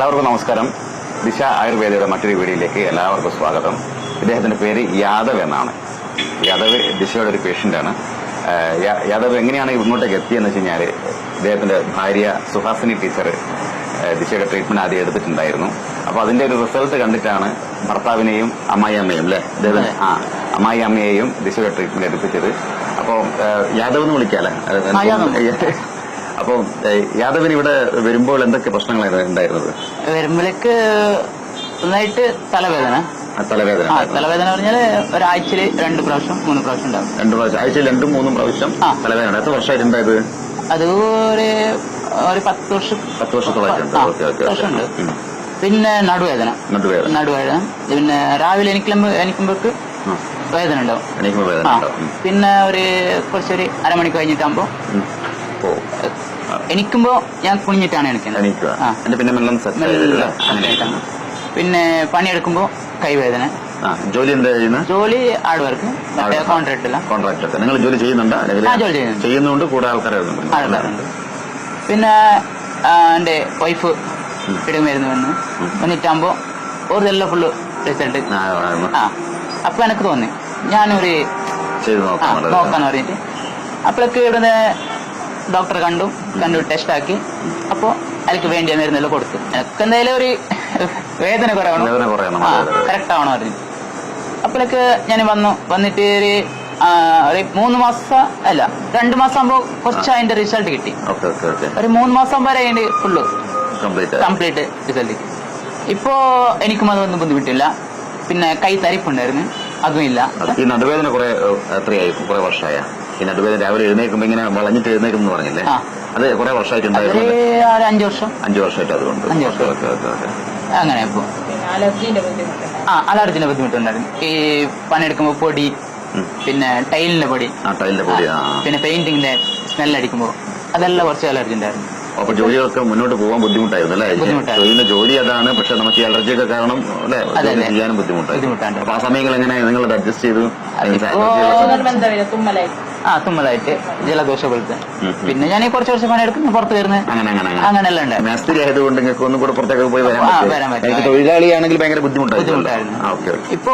എല്ലാവർക്കും നമസ്കാരം. ദിശ ആയുർവേദയുടെ മറ്റൊരു വീഡിയോയിലേക്ക് എല്ലാവർക്കും സ്വാഗതം. ഇദ്ദേഹത്തിന്റെ പേര് യാദവ് എന്നാണ്. യാദവ് ദിശയുടെ ഒരു പേഷ്യന്റാണ്. യാദവ് എങ്ങനെയാണ് ഇങ്ങോട്ടേക്ക് എത്തിയെന്ന് വെച്ച് കഴിഞ്ഞാൽ ഇദ്ദേഹത്തിന്റെ ഭാര്യ സുഹാസിനി ടീച്ചർ ദിശയുടെ ട്രീറ്റ്മെന്റ് ആദ്യം എടുത്തിട്ടുണ്ടായിരുന്നു. അപ്പൊ അതിന്റെ ഒരു റിസൾട്ട് കണ്ടിട്ടാണ് ഭർത്താവിനെയും അമ്മായിയമ്മയും അമ്മായിയമ്മയെയും ദിശയുടെ ട്രീറ്റ്മെന്റ് എടുപ്പിച്ചത്. അപ്പോൾ യാദവ് എന്ന് വിളിക്കാല്ലേ? അപ്പൊ യാദവിന് ഇവിടെ വരുമ്പോൾ എന്തൊക്കെ പ്രശ്നങ്ങളായിരുന്നു ഉണ്ടായിരുന്നത്? വരുമ്പോഴേക്ക് നന്നായിട്ട് തലവേദന പറഞ്ഞാല് ഒരാഴ്ചയിൽ 2 പ്രാവശ്യം 3 പ്രാവശ്യം ഉണ്ടാവും. 2 പ്രാവശ്യം ആഴ്ചയിൽ 2-3 പ്രാവശ്യം തലവേദന. എത്ര വർഷമായിട്ട് ഉണ്ടായത്? അത് ഒരു 10 വർഷം 10 വർഷത്തോളായിട്ടുണ്ട്. പിന്നെ നടുവേദന പിന്നെ രാവിലെ എണിക്കുമ്പോഴേക്ക് വേദന ഉണ്ടാവും. പിന്നെ കുറച്ചൊരു അരമണിക്ക് കഴിഞ്ഞിട്ടാകുമ്പോ എണിക്കുമ്പോ ഞാൻ കുനിഞ്ഞിട്ടാണ് എണിക്കുന്നത്. പിന്നെ പണിയെടുക്കുമ്പോ കൈവേദന. ജോലി എന്താ ചെയ്യുന്നത്? ജോലി ഹാർഡ് വർക്ക്, കോൺട്രാക്ട്. നിങ്ങൾ ജോലി ചെയ്യുന്നുണ്ടോ? ചെയ്യുന്നുണ്ട്. കൂടെ ആൾക്കാരുണ്ട്. പിന്നെ എന്റെ വൈഫ് ഇടുമരുന്ന് വന്നിട്ടാകുമ്പോ ഇതെല്ലാം ഫുള്ള് റിസൾട്ട്. അപ്പൊ എനിക്ക് തോന്നി ഞാനൊരു നോക്കാന്ന് പറഞ്ഞിട്ട് അപ്പോഴൊക്കെ ഇവിടുന്ന് ഡോക്ടറെ കണ്ടു ടെസ്റ്റ് ആക്കി. അപ്പോ അതിലേക്ക് വേണ്ടിയ മരുന്നെല്ലാം കൊടുത്തു. എനിക്ക് എന്തായാലും ഒരു വേദന കുറയണം, കറക്റ്റ് ആവണം പറഞ്ഞു. അപ്പോഴൊക്കെ ഞാൻ വന്നിട്ട് ഒരു 3 മാസം അല്ല 2 മാസം ആകുമ്പോ കുറച്ച് അതിന്റെ റിസൾട്ട് കിട്ടി. ഒരു 3 മാസം വരെ അതിന്റെ ഫുള്ള് കംപ്ലീറ്റ് റിസൾട്ട് കിട്ടി. ഇപ്പോ എനിക്കും അതൊന്നും ബുദ്ധിമുട്ടില്ല. പിന്നെ കൈ തരിപ്പുണ്ടായിരുന്നു, അതും ഇല്ല. ഈ നടുവേദന കുറെ വർഷമായ ഈ നടുവേദന രാവിലെ എഴുന്നേക്കുമ്പോ ഇങ്ങനെ വളഞ്ഞിട്ട് എഴുന്നേക്കും എന്ന് പറഞ്ഞില്ലേ? അത് കുറെ വർഷമായിട്ടുണ്ടായിരുന്നു. 5 വർഷം 5 വർഷമായിട്ട്. അതുകൊണ്ട് അങ്ങനെ ഇപ്പൊ അലർജിന്റെ ബുദ്ധിമുട്ടുണ്ടായിരുന്നു. ഈ പണിയെടുക്കുമ്പോ പൊടി, പിന്നെ ടൈലിന്റെ പൊടി, പിന്നെ പെയിന്റിങ്ങിന്റെ സ്മെല്ലടിക്കുമ്പോ അതെല്ലാം കുറച്ച് അലർജി ഉണ്ടായിരുന്നു. അപ്പൊ ജോലിയൊക്കെ മുന്നോട്ട് പോകാൻ ബുദ്ധിമുട്ടായിരുന്നു അല്ലേ? ചെയ്യുന്ന ജോലി അതാണ്. പക്ഷെ നമുക്ക് ഈ അലർജിയൊക്കെ കാരണം ചെയ്യാനും ബുദ്ധിമുട്ടാണ്. അപ്പൊ ആ സമയങ്ങൾ എങ്ങനെ നിങ്ങൾ അഡ്ജസ്റ്റ് ചെയ്തു? തുമ്മലായിട്ട് ജലദോഷം പോലത്തെ. പിന്നെ ഞാൻ കുറച്ച് വർഷം പണിയെടുക്കുന്നു, പുറത്ത് വരുന്നത് അങ്ങനെല്ലാം ഉണ്ട്. മേസ്ത്രി ആയതുകൊണ്ട് നിങ്ങൾക്ക് ഒന്നും കൂടെ പുറത്തേക്ക് പോയി വരാൻ പറ്റും. തൊഴിലാളിയാണെങ്കിൽ ഭയങ്കര ബുദ്ധിമുട്ടായിരുന്നു. ഇപ്പൊ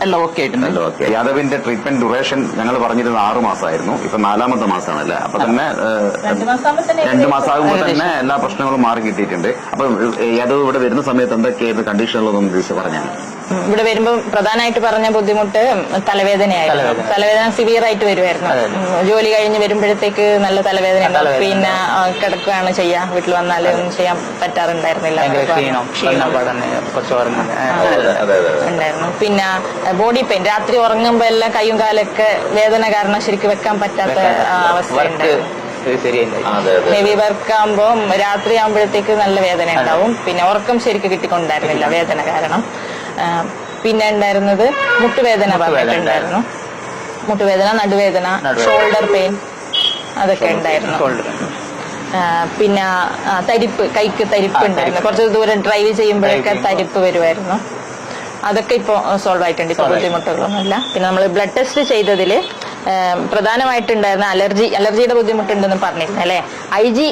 എല്ലാം ഓക്കെ ആയിട്ടുണ്ട്. യാദവിന്റെ ട്രീറ്റ്മെന്റ് ഡ്യൂറേഷൻ ഞങ്ങൾ പറഞ്ഞിരുന്നത് 6 മാസമായിരുന്നു. ഇപ്പൊ 4ാമത്തെ മാസമാണല്ലേ? അപ്പൊ തന്നെ 2 മാസമാകുമ്പോൾ തന്നെ എല്ലാ പ്രശ്നങ്ങളും മാറി കിട്ടിയിട്ടുണ്ട്. അപ്പൊ യാദവ് ഇവിടെ വരുന്ന സമയത്ത് എന്തൊക്കെയായിരുന്നു കണ്ടീഷനുകളൊന്നും ഉദ്ദേശിച്ച് പറഞ്ഞാൽ? ഇവിടെ വരുമ്പോ പ്രധാനമായിട്ട് പറഞ്ഞ ബുദ്ധിമുട്ട് തലവേദനയായിരുന്നു. തലവേദന സിവിയർ ആയിട്ട് വരുമായിരുന്നു. ജോലി കഴിഞ്ഞ് വരുമ്പോഴത്തേക്ക് നല്ല തലവേദന ഉണ്ടാവും. പിന്നെ കിടക്കുകയാണ് ചെയ്യാ, വീട്ടിൽ വന്നാല് ഒന്നും ചെയ്യാൻ പറ്റാറുണ്ടായിരുന്നില്ല, ഉണ്ടായിരുന്നു. പിന്നെ ബോഡി പെയിൻ, രാത്രി ഉറങ്ങുമ്പോ എല്ലാം കൈയും കാലൊക്കെ വേദന കാരണം ശരിക്കും വെക്കാൻ പറ്റാത്ത അവസ്ഥ ഉണ്ടായിരുന്നു. ഹെവി വർക്ക് ആകുമ്പോ രാത്രി ആകുമ്പോഴത്തേക്ക് നല്ല വേദന ഉണ്ടാവും. പിന്നെ ഉറക്കം ശരിക്കും കിട്ടിക്കൊണ്ടായിരുന്നില്ല വേദന കാരണം. പിന്നെ ഉണ്ടായിരുന്നത് മുട്ടുവേദന പറഞ്ഞിട്ടുണ്ടായിരുന്നു. മുട്ടുവേദന, നടുവേദന, ഷോൾഡർ പെയിൻ അതൊക്കെ ഉണ്ടായിരുന്നു. പിന്നെ തരിപ്പ്, കൈക്ക് തരിപ്പ് ഉണ്ടായിരുന്നു. കുറച്ച് ദൂരം ഡ്രൈവ് ചെയ്യുമ്പോഴൊക്കെ തരിപ്പ് വരുമായിരുന്നു. അതൊക്കെ ഇപ്പൊ സോൾവ് ആയിട്ടുണ്ട്. ഇപ്പൊ ബുദ്ധിമുട്ടുകളൊന്നുമില്ല. പിന്നെ നമ്മൾ ബ്ലഡ് ടെസ്റ്റ് ചെയ്തതില് പ്രധാനമായിട്ടുണ്ടായിരുന്ന അലർജിയുടെ ബുദ്ധിമുട്ടുണ്ടെന്ന് പറഞ്ഞിരുന്നു അല്ലെ? IgE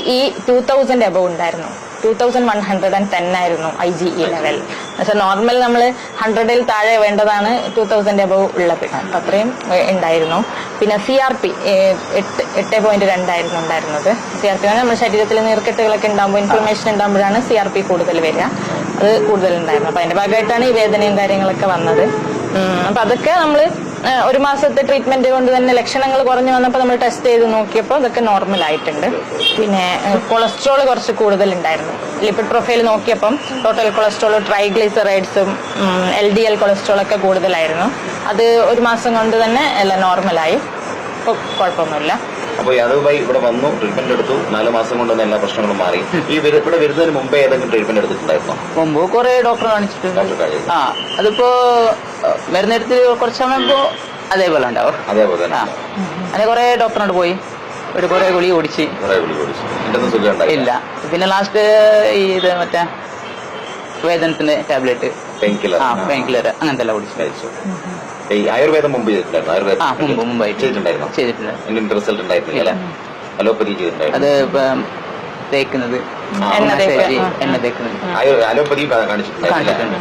2000 എബവ് ഉണ്ടായിരുന്നു. 2110 ആയിരുന്നു IgE ലെവൽ. പക്ഷെ നോർമൽ നമ്മൾ 100ൽ താഴെ വേണ്ടതാണ് 2000 എബവ് ഉള്ളത്. അത്രയും ഉണ്ടായിരുന്നു. പിന്നെ CRP 8.2 ആയിരുന്നു ഉണ്ടായിരുന്നത്. CRP നമ്മുടെ ശരീരത്തിൽ നീർക്കെട്ടുകളൊക്കെ ഉണ്ടാകുമ്പോൾ, ഇൻഫ്ലമേഷൻ ഉണ്ടാകുമ്പോഴാണ് CRP കൂടുതൽ വരിക. അത് കൂടുതലുണ്ടായിരുന്നു. അപ്പൊ അതിന്റെ ഭാഗമായിട്ടാണ് ഈ വേദനയും കാര്യങ്ങളൊക്കെ വന്നത്. അപ്പൊ അതൊക്കെ നമ്മള് 1 മാസത്തെ ട്രീറ്റ്മെന്റ് കൊണ്ട് തന്നെ ലക്ഷണങ്ങൾ കുറഞ്ഞു വന്നപ്പോൾ നമ്മൾ ടെസ്റ്റ് ചെയ്ത് നോക്കിയപ്പോൾ അതൊക്കെ നോർമൽ ആയിട്ടുണ്ട്. പിന്നെ കൊളസ്ട്രോൾ കുറച്ച് കൂടുതലുണ്ടായിരുന്നു. ലിപ്പിഡ് പ്രൊഫൈൽ നോക്കിയപ്പം ടോട്ടൽ കൊളസ്ട്രോൾ, ട്രൈഗ്ലിസറൈഡ്സും LDL കൊളസ്ട്രോൾ ഒക്കെ കൂടുതലായിരുന്നു. അത് 1 മാസം കൊണ്ട് തന്നെ എല്ലാം നോർമലായി. ഇപ്പോൾ കുഴപ്പമൊന്നുമില്ല. അപ്പൊ യാദവ് ഭായി ഇവിടെ വന്നു, ട്രീറ്റ്മെന്റ് എടുത്തു. 4 മാസം കൊണ്ട് തന്നെ എല്ലാ പ്രശ്നങ്ങളും മാറി. ഈ ഇവിടെ വരുന്നതിന് മുമ്പേ ഏതെങ്കിലും ട്രീറ്റ്മെന്റ് എടുത്തിട്ടുണ്ടായിരുന്നോ? മുമ്പ് കുറെ ഡോക്ടറെ കാണിച്ചിട്ടുണ്ട്. അതിപ്പോ മരുന്നെടുത്ത് കുറച്ച് സമയം അതേപോലെ ഉണ്ടാവും. അതേപോലെ അങ്ങനെ കുറെ ഡോക്ടറിനോട് പോയി, ഒരു കുറെ ഗുളിക കുടിച്ച് ഇല്ല. പിന്നെ ലാസ്റ്റ് ഇത് മറ്റേ വേദനത്തിന്റെ ടാബ്ലറ്റ്, പെയിൻ കില്ലർ അങ്ങനത്തെ എല്ലാം കുടിച്ചു. ആയുർവേദം മുമ്പ് ചെയ്തിട്ടുണ്ടായിരുന്നു. ചെയ്തിട്ടുണ്ട്. റിസൾട്ട് ഉണ്ടായിരുന്നില്ല. അലോപ്പതി ചെയ്തിട്ടുണ്ടായിരുന്നു. അത് തേക്കുന്നത്, എണ്ണ മസാജ്, തേക്കുക. എണ്ണ തേക്കുന്നത് അലോപ്പതി കാണിച്ചിട്ടുണ്ട്. കണ്ടിട്ടുണ്ട്.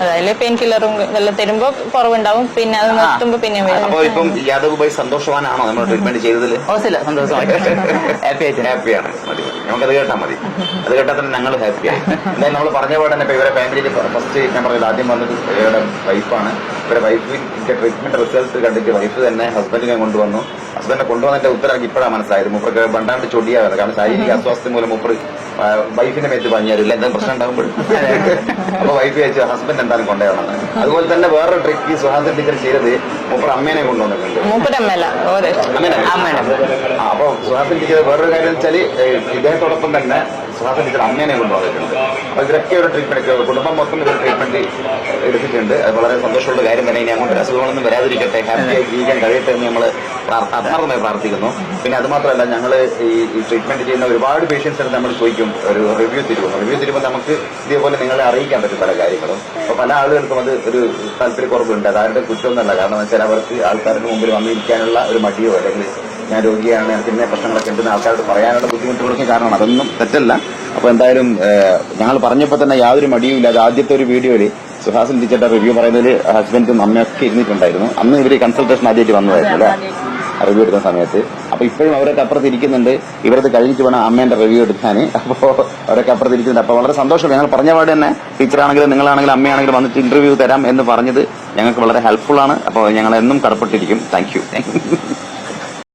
അതായത് പെയിൻ കില്ലറും എല്ലാം തരുമ്പോ കുറവുണ്ടാവും, പിന്നെ അത് നിർത്തുമ്പോ പിന്നെ അപ്പൊ ഇപ്പം യാദവ് ഭായി സന്തോഷവാനാണോ നമ്മൾ ട്രീറ്റ്മെന്റ് ചെയ്തതിൽ? ഓസില്ല, സന്തോഷമായി, ഹാപ്പി ആയിട്ട്. ഹാപ്പിയാണ്. മതി, നമുക്കത് കേട്ടാൽ മതി. അത് കേട്ടാൽ തന്നെ ഞങ്ങൾ ഹാപ്പിയായി. എന്തായാലും നമ്മൾ പറഞ്ഞ പോലെ തന്നെ ഇപ്പൊ ഇവരെ ഫാമിലിയിൽ ഫസ്റ്റ് ഞാൻ പറഞ്ഞത് ആദ്യം വന്നത് ഇവരുടെ വൈഫാണ്. ഇവരുടെ വൈഫിന്റെ ട്രീറ്റ്മെന്റ് റിസൾട്ട് കണ്ടിട്ട് വൈഫ് തന്നെ ഹസ്ബൻഡിനെ കൊണ്ടുവന്നു. ഹസ്ബൻഡിനെ കൊണ്ടുവന്നിട്ട് ഉത്തരവാക്കി ഇപ്പോഴാണ് മനസ്സിലായത് മൂപ്പർക്ക് ബണ്ടാണ്ട് ചൊടിയാവുന്നത്. കാരണം ശാരീരിക അസ്വാസ്ഥ്യം മൂലം മൂപ്പർ വൈഫിന്റെ മേത്ത് പഞ്ഞാരില്ല, എന്തെങ്കിലും പ്രശ്നം ഉണ്ടാകുമ്പോൾ. അപ്പൊ വൈഫ് ചോദിച്ചു ഹസ്ബൻഡ് എന്തായാലും കൊണ്ടുവരണം. അതുപോലെ തന്നെ വേറൊരു ട്രിക്ക് ഈ സുഹാസിനി ടീച്ചർ ചെയ്തത് മൂപ്പർ അമ്മേനെ കൊണ്ടുവന്നിട്ടുണ്ട്. മൂപ്പരമ്മല്ല അപ്പൊ സുഹാസിനി ടീച്ചർ വേറൊരു കാര്യം വെച്ചാൽ ഇദ്ദേഹത്തോടൊപ്പം തന്നെ സുഹാസിനി ടീച്ചർ അമ്മേനെ കൊണ്ടുവന്നിട്ടുണ്ട്. അപ്പൊ ഇവരൊക്കെ ഒരു ട്രീറ്റ്മെന്റ്, കുടുംബം മൊത്തം ഇവർ ട്രീറ്റ്മെന്റ് എടുത്തിട്ടുണ്ട്. അത് വളരെ സന്തോഷമുള്ള കാര്യം തന്നെ. ഇനി അങ്ങോട്ട് അസുഖങ്ങളൊന്നും വരാതിരിക്കട്ടെ, ഹാപ്പിയായി ജീവിക്കാൻ കഴിയട്ടെ എന്ന് നമ്മൾ ആത്മാർത്ഥമായി പ്രാർത്ഥിക്കുന്നു. പിന്നെ അത് മാത്രമല്ല, ഞങ്ങൾ ഈ ട്രീറ്റ്മെന്റ് ചെയ്യുന്ന ഒരുപാട് പേഷ്യൻസിന് നമ്മൾ ചോദിക്കും ഒരു റിവ്യൂ തരുമ്പോൾ നമുക്ക് ഇതേപോലെ നിങ്ങളെ അറിയിക്കാൻ പറ്റും പല കാര്യങ്ങളും. അപ്പൊ പല ആളുകൾക്കും അത് ഒരു താല്പര്യക്കുറവുണ്ട്. അതാരുടെ കുറ്റമൊന്നുമല്ല. കാരണം എന്ന് വെച്ചാൽ അവർക്ക് ആൾക്കാരുടെ മുമ്പിൽ വന്നിരിക്കാനുള്ള ഒരു മടിയോ അല്ലെങ്കിൽ ഞാൻ രോഗിയാണ് എനിക്ക് ഇന്ന പ്രശ്നങ്ങളൊക്കെ ഉണ്ടെന്ന് ആൾക്കാരോട് പറയാനുള്ള ബുദ്ധിമുട്ടുകളൊക്കെ കാരണമാണ്. അതൊന്നും തെറ്റല്ല. അപ്പൊ എന്തായാലും ഞങ്ങൾ പറഞ്ഞപ്പോൾ തന്നെ യാതൊരു മടിയും ഇല്ലാതെ ആദ്യത്തെ ഒരു വീഡിയോയിൽ സുഹാസിനി ടീച്ചറുടെ റിവ്യൂ പറയുന്നതിൽ ഹസ്ബൻഡും അമ്മയൊക്കെ ഇരുന്നിട്ടുണ്ടായിരുന്നു. അന്ന് ഇവർ കൺസൾട്ടേഷൻ ആദ്യമായിട്ട് വന്നതായിരുന്നു അല്ലേ, റിവ്യൂ എടുക്കുന്ന സമയത്ത്. അപ്പൊ ഇപ്പോഴും അവരൊക്കെ അപ്പുറത്ത് ഇരിക്കുന്നുണ്ട്. ഇവരത് കഴിഞ്ഞിട്ട് വേണം അമ്മേന്റെ റിവ്യൂ എടുക്കാൻ. അപ്പോൾ അവരൊക്കെ അപ്പുറത്ത് ഇരിക്കുന്നുണ്ട്. അപ്പൊ വളരെ സന്തോഷമുണ്ട്. ഞങ്ങൾ പറഞ്ഞ പാട് തന്നെ ടീച്ചറാണെങ്കിലും നിങ്ങളാണെങ്കിലും അമ്മയാണെങ്കിലും വന്നിട്ട് ഇന്റർവ്യൂ തരാം എന്ന് പറഞ്ഞത് ഞങ്ങൾക്ക് വളരെ ഹെൽപ്ഫുൾ ആണ്. അപ്പോൾ ഞങ്ങൾ എന്നും കടപ്പെട്ടിരിക്കും. Thank you.